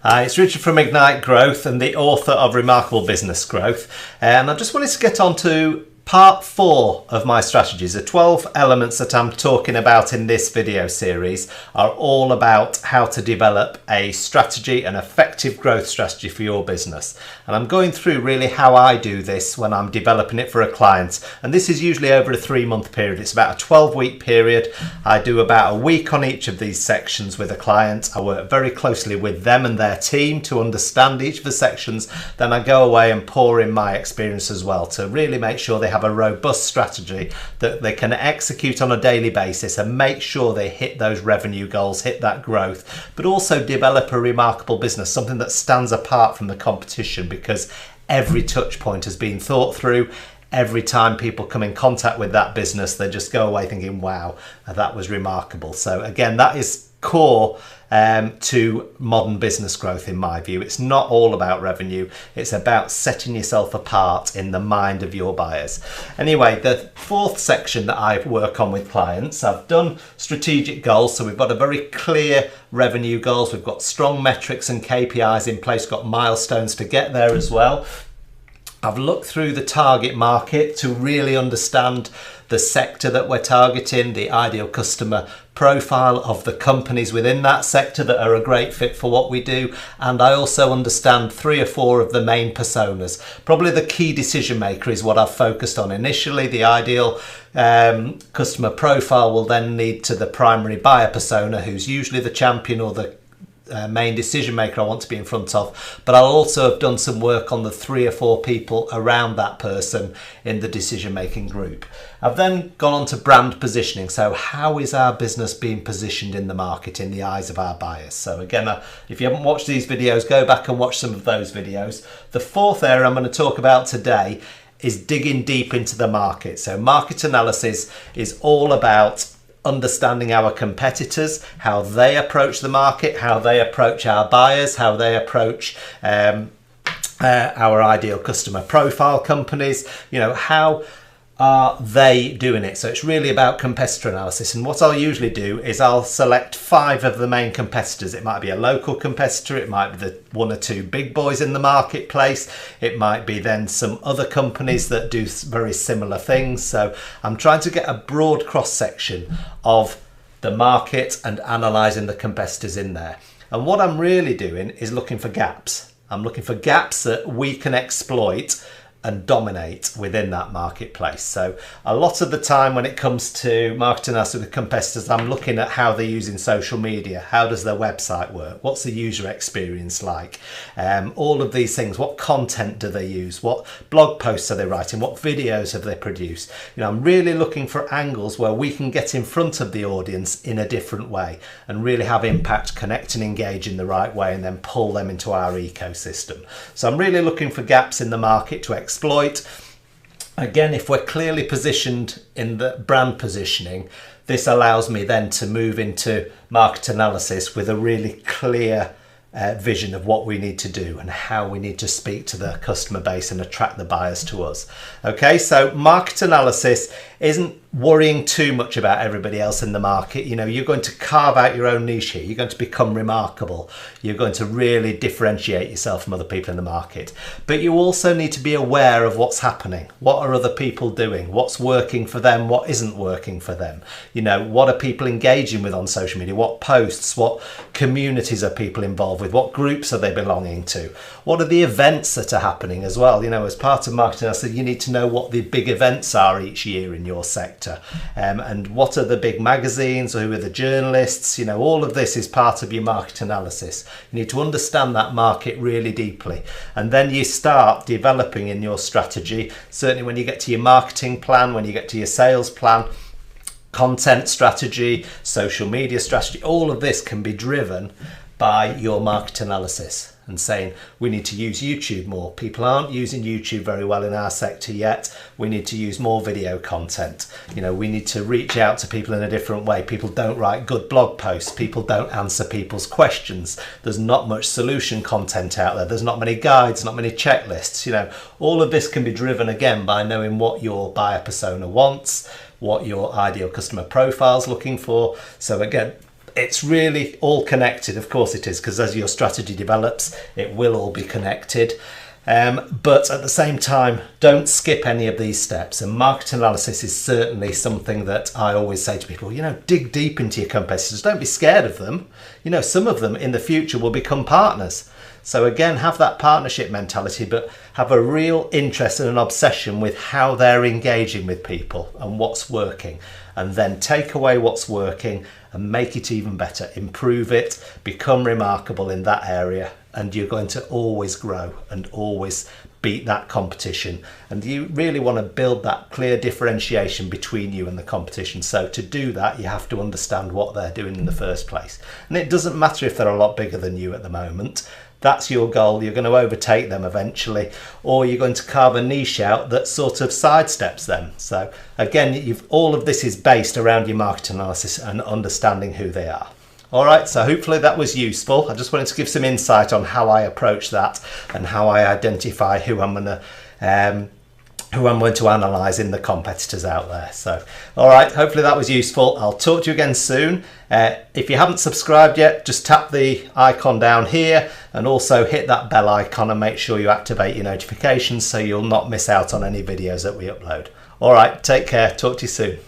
Hi, it's Richard from Ignite Growth and the author of Remarkable Business Growth. And I just wanted to get on to part 4 of my strategies. The 12 elements that I'm talking about in this video series are all about how to develop a strategy, an effective growth strategy for your business. And I'm going through really how I do this when I'm developing it for a client. And this is usually over a 3-month period. It's about a 12-week period. I do about a week on each of these sections with a client. I work very closely with them and their team to understand each of the sections. Then I go away and pour in my experience as well to really make sure they have a robust strategy that they can execute on a daily basis and make sure they hit those revenue goals, hit that growth, but also develop a remarkable business, something that stands apart from the competition because every touch point has been thought through. Every time people come in contact with that business, they just go away thinking, wow, that was remarkable. So again, that is core to modern business growth in my view. It's not all about revenue, it's about setting yourself apart in the mind of your buyers. Anyway, the 4th section that I work on with clients, I've done strategic goals, so we've got a very clear revenue goals, we've got strong metrics and KPIs in place, got milestones to get there as well. I've looked through the target market to really understand the sector that we're targeting, the ideal customer profile of the companies within that sector that are a great fit for what we do. And I also understand 3 or 4 of the main personas. Probably the key decision maker is what I've focused on initially. The ideal customer profile will then lead to the primary buyer persona, who's usually the champion or the main decision maker I want to be in front of, but I'll also have done some work on the 3 or 4 people around that person in the decision making group. I've then gone on to brand positioning. So how is our business being positioned in the market in the eyes of our buyers? So again, if you haven't watched these videos, go back and watch some of those videos. The 4th area I'm going to talk about today is digging deep into the market. So market analysis is all about understanding our competitors, how they approach the market, how they approach our buyers, how they approach our ideal customer profile companies, how are they doing it? So it's really about competitor analysis. And what I'll usually do is I'll select 5 of the main competitors. It might be a local competitor, it might be the 1 or 2 big boys in the marketplace, it might be then some other companies that do very similar things. So I'm trying to get a broad cross section of the market and analysing the competitors in there. And what I'm really doing is looking for gaps. I'm looking for gaps that we can exploit and dominate within that marketplace. So a lot of the time when it comes to marketing analysis with competitors, I'm looking at how they're using social media. How does their website work? What's the user experience like? All of these things. What content do they use? What blog posts are they writing? What videos have they produced? I'm really looking for angles where we can get in front of the audience in a different way and really have impact, connect and engage in the right way, and then pull them into our ecosystem. So I'm really looking for gaps in the market to exploit. Again, if we're clearly positioned in the brand positioning, this allows me then to move into market analysis with a really clear vision of what we need to do and how we need to speak to the customer base and attract the buyers to us. Okay, so market analysis isn't worrying too much about everybody else in the market. You're going to carve out your own niche here. You're going to become remarkable. You're going to really differentiate yourself from other people in the market. But you also need to be aware of what's happening. What are other people doing? What's working for them? What isn't working for them? What are people engaging with on social media? What posts? What communities are people involved with? What groups are they belonging to? What are the events that are happening as well? As part of marketing, I said you need to know what the big events are each year in your sector, and what are the big magazines, or who are the journalists. All of this is part of your market analysis. You need to understand that market really deeply, and then you start developing in your strategy. Certainly when you get to your marketing plan, when you get to your sales plan, content strategy, social media strategy, all of this can be driven by your market analysis and saying we need to use YouTube more. People aren't using YouTube very well in our sector yet. We need to use more video content. We need to reach out to people in a different way. People don't write good blog posts. People don't answer people's questions. There's not much solution content out there. There's not many guides, not many checklists. All of this can be driven again by knowing what your buyer persona wants, what your ideal customer profile is looking for. So again, it's really all connected. Of course it is, because as your strategy develops, it will all be connected. But at the same time, don't skip any of these steps. And market analysis is certainly something that I always say to people, dig deep into your competitors. Don't be scared of them. Some of them in the future will become partners. So again, have that partnership mentality, but have a real interest and an obsession with how they're engaging with people and what's working. And then take away what's working and make it even better. Improve it, become remarkable in that area, and you're going to always grow and always beat that competition. And you really want to build that clear differentiation between you and the competition. So to do that, you have to understand what they're doing in the first place. And it doesn't matter if they're a lot bigger than you at the moment. That's your goal. You're going to overtake them eventually, or you're going to carve a niche out that sort of sidesteps them. So again, all of this is based around your market analysis and understanding who they are. All right, so hopefully that was useful. I just wanted to give some insight on how I approach that and how I identify who I'm going to analyse in the competitors out there. So, all right, hopefully that was useful. I'll talk to you again soon. If you haven't subscribed yet, just tap the icon down here and also hit that bell icon and make sure you activate your notifications so you'll not miss out on any videos that we upload. All right, take care. Talk to you soon.